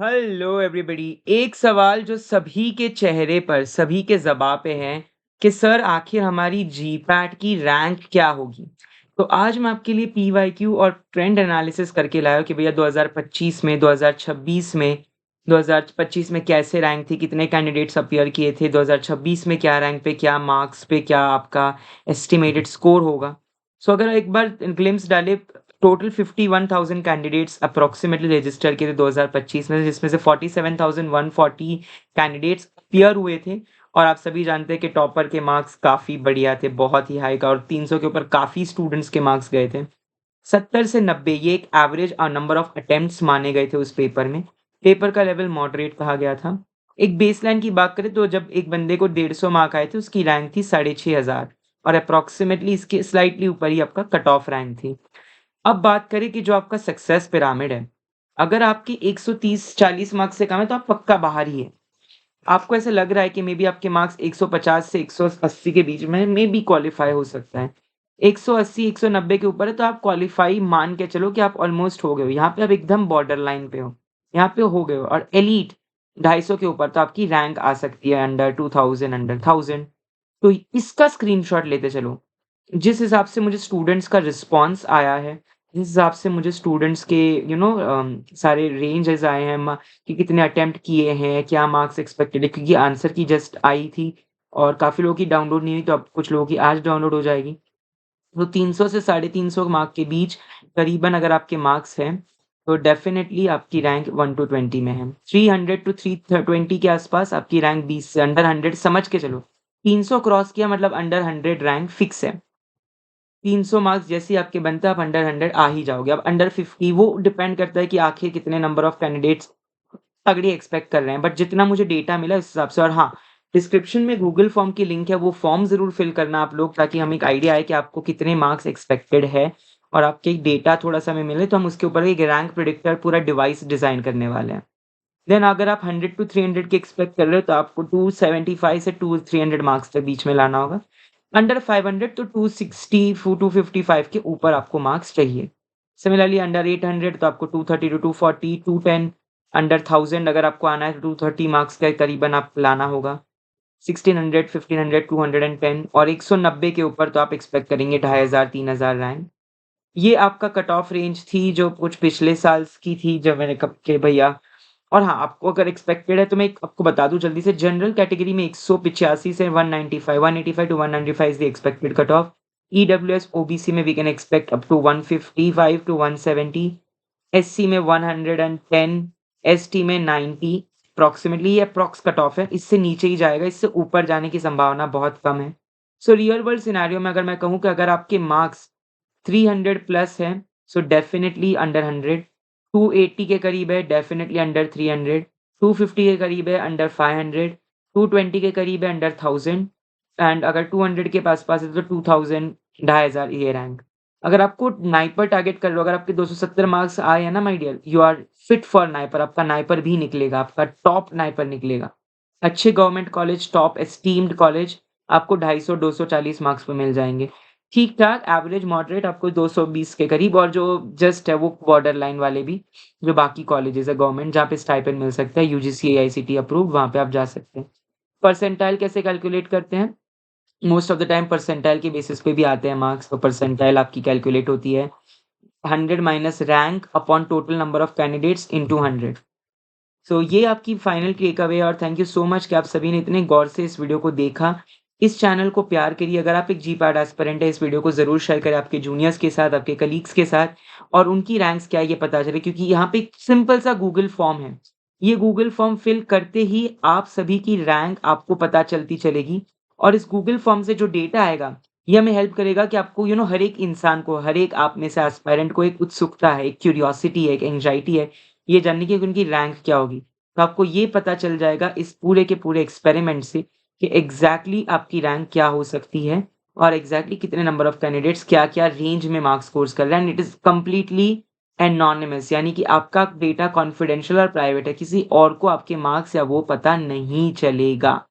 Hello everybody. एक सवाल जो सभी के चेहरे पर, सभी के ज़बां पे है कि सर आखिर हमारी जीपैट की रैंक क्या होगी? तो आज मैं आपके लिए पीवाईक्यू और ट्रेंड एनालिसिस करके लाया हूँ कि भैया 2025 में, 2026 में, 2025 में कैसे रैंक थी, कितने कैंडिडेट्स अपीयर किए थे, 2026 में क्या रैंक पे, क्या मार्क्स पे, क्या आपका एस्टिमेटेड स्कोर होगा। सो अगर एक बार ग्लिम्प्स डालें, टोटल 51,000 कैंडिडेट्स अप्रॉक्सिमेटली रजिस्टर किए थे 2025 में, जिसमें से 47,140 कैंडिडेट्स क्लियर हुए थे। और आप सभी जानते हैं कि टॉपर के मार्क्स काफ़ी बढ़िया थे, बहुत ही हाई का, और 300 के ऊपर काफ़ी स्टूडेंट्स के मार्क्स गए थे। 70 से 90 ये एक एवरेज नंबर ऑफ अटेम्प्ट्स माने गए थे उस पेपर में। पेपर का लेवल मॉडरेट कहा गया था। एक बेसलाइन की बात करें तो जब एक बंदे को 150 मार्क आए थे, उसकी रैंक थी 6,500 और अप्रॉक्सिमेटली इसके स्लाइटली ऊपर ही आपका कट ऑफ रैंक थी। अब बात करें कि जो आपका सक्सेस पिरामिड है, अगर आपके 130-40 मार्क्स से कम है तो आप पक्का बाहर ही है। आपको ऐसा लग रहा है कि मे बी आपके मार्क्स 150 से 180 के बीच में मे बी क्वालीफाई हो सकता है। 180, 190 के ऊपर है तो आप क्वालीफाई मान के चलो कि आप ऑलमोस्ट हो गए हो। यहाँ पे आप एकदम बॉर्डर लाइन पे हो। यहाँ पे हो गए हो और एलीट 250 के ऊपर तो आपकी रैंक आ सकती है अंडर 2000, अंडर 1000। तो इसका स्क्रीनशॉट लेते चलो। जिस हिसाब से मुझे स्टूडेंट्स का रिस्पॉन्स आया है, जिस हिसाब से मुझे स्टूडेंट्स के सारे रेंजेस आए हैं कि कितने अटेम्प्ट किए हैं, क्या मार्क्स एक्सपेक्टेड है, क्योंकि आंसर की जस्ट आई थी और काफ़ी लोगों की डाउनलोड नहीं हुई, तो अब कुछ लोगों की आज डाउनलोड हो जाएगी। तो 300 से 350 मार्क के बीच करीबन अगर आपके मार्क्स हैं, तो डेफ़िनेटली आपकी रैंक 1 टू 20 में है। 300 टू 320 के आसपास आपकी रैंक 20 से अंडर 100 समझ के चलो। 300 क्रॉस किया मतलब अंडर 100 रैंक फिक्स है। 300 मार्क्स जैसे ही आपके बनते हैं, आप अंडर 100 आ ही जाओगे। अब अंडर 50 वो डिपेंड करता है कि आखिर कितने नंबर ऑफ कैंडिडेट्स तगड़ी एक्सपेक्ट कर रहे हैं। बट जितना मुझे डेटा मिला उस हिसाब से, और हाँ, डिस्क्रिप्शन में गूगल फॉर्म की लिंक है, वो फॉर्म ज़रूर फिल करना आप लोग, ताकि हमें एक आइडिया आए कि आपको कितने मार्क्स एक्सपेक्टेड है और आपके डेटा थोड़ा-सा हमें मिले, तो हम उसके ऊपर एक रैंक प्रेडिक्टर पूरा डिवाइस डिज़ाइन करने वाले हैं। देन अगर आप 100 टू 300 की एक्सपेक्ट कर रहे हो, तो आपको 275 से 300 मार्क्स के बीच में लाना होगा। अंडर 500 तो 260 255 के ऊपर आपको मार्क्स चाहिए। सिमिलरली अंडर 800 तो आपको 230 टू 240, 210, अंडर 1000 अगर आपको आना है तो 230 मार्क्स के करीबन आपको लाना होगा। 1600, 1500, 210 और 190 के ऊपर तो आप एक्सपेक्ट करेंगे 2500, 3000 रैंक। ये आपका कट ऑफ रेंज थी जो कुछ पिछले साल्स की थी, जब मैंने कब के भैया। और हाँ, आपको अगर एक्सपेक्टेड है तो मैं एक आपको बता दूँ जल्दी से, जनरल कैटेगरी में 185 से 195, 185 to 195 is the expected cut off. EWS, OBC में we can expect up to 155 to 170, SC में 110, एसटी में 90। अप्रॉक्सिमेटली ये अप्रॉक्स कट ऑफ है, इससे नीचे ही जाएगा, इससे ऊपर जाने की संभावना बहुत कम है। सो रियल वर्ल्ड सिनेरियो में अगर मैं कहूँ कि अगर आपके मार्क्स 300 प्लस है, सो डेफिनिटली अंडर 100, 280 के करीब है डेफिनिटली अंडर 300, 250 के करीब है अंडर 500, 220 के करीब है अंडर 1000, एंड अगर 200 के पास-पास है तो 2000, 2500 ये रैंक। अगर आपको नाइपर टारगेट कर रहे हो, अगर आपके 270 मार्क्स आए हैं ना my dear, you are fit for NIPER, आपका नाइपर भी निकलेगा, आपका टॉप नाइपर निकलेगा। अच्छे government college, top esteemed college आपको 250, 240 मार्क्स पे मिल जाएँगे। ठीक-ठाक, एवरेज, मॉडरेट आपको 220 के करीब, और जो जस्ट है वो बॉर्डर लाइन वाले भी, जो बाकी कॉलेजेस है गवर्नमेंट जहाँ पे स्टाइपेंड मिल सकता है, यूजीसी, एआईसीटी अप्रूव्ड, वहाँ पे आप जा सकते हैं। परसेंटाइल कैसे कैलकुलेट करते हैं? Most of the time percentile के बेसिस पे भी आते हैं मार्क्स, तो परसेंटाइल आपकी कैलकुलेट होती है 100 minus rank upon total number of candidates into 100। सो ये आपकी फाइनल टेक अवे है, और थैंक यू सो मच कि आप सभी ने इतने गौर से इस वीडियो को देखा। इस चैनल को प्यार करिए। अगर आप एक जीपैट एस्पिरेंट है, इस वीडियो को ज़रूर शेयर करें आपके जूनियर्स के साथ, आपके कलीग्स के साथ, और उनकी रैंक्स क्या है ये पता चले, क्योंकि यहाँ पे एक सिंपल सा गूगल फॉर्म है। ये गूगल फॉर्म फिल करते ही आप सभी की रैंक आपको पता चलती चलेगी, और इस गूगल फॉर्म से जो डेटा आएगा, ये हमें हेल्प करेगा कि आपको हर एक इंसान को, हर एक आप में से एस्पायरेंट को एक उत्सुकता है, एक क्यूरियोसिटी है, एक एंग्जायटी है, ये जानने की कि उनकी रैंक क्या होगी। तो आपको ये पता चल जाएगा इस पूरे के पूरे एक्सपेरिमेंट से कि एग्ज़ैक्टली आपकी रैंक क्या हो सकती है, और एग्ज़ैक्टली कितने नंबर ऑफ कैंडिडेट्स क्या-क्या रेंज में मार्क्स स्कोर्स कर रहे हैं, and it is completely anonymous, यानी कि आपका डेटा कॉन्फिडेंशियल और प्राइवेट है, किसी और को आपके मार्क्स या वो पता नहीं चलेगा।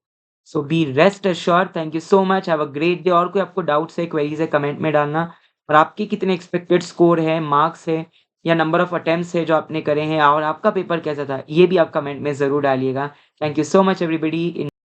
So be rest assured, thank you so much, have a great day. और कोई आपको डाउट्स है, क्वेरीज़ है, कमेंट में डालना, और आपके कितने एक्सपेक्टेड स्कोर है, मार्क्स है, या नंबर ऑफ अटेम्प्ट्स है जो आपने करे हैं और आपका पेपर कैसा था? ये भी आप कमेंट में ज़रूर डालिएगा। Thank you so much everybody in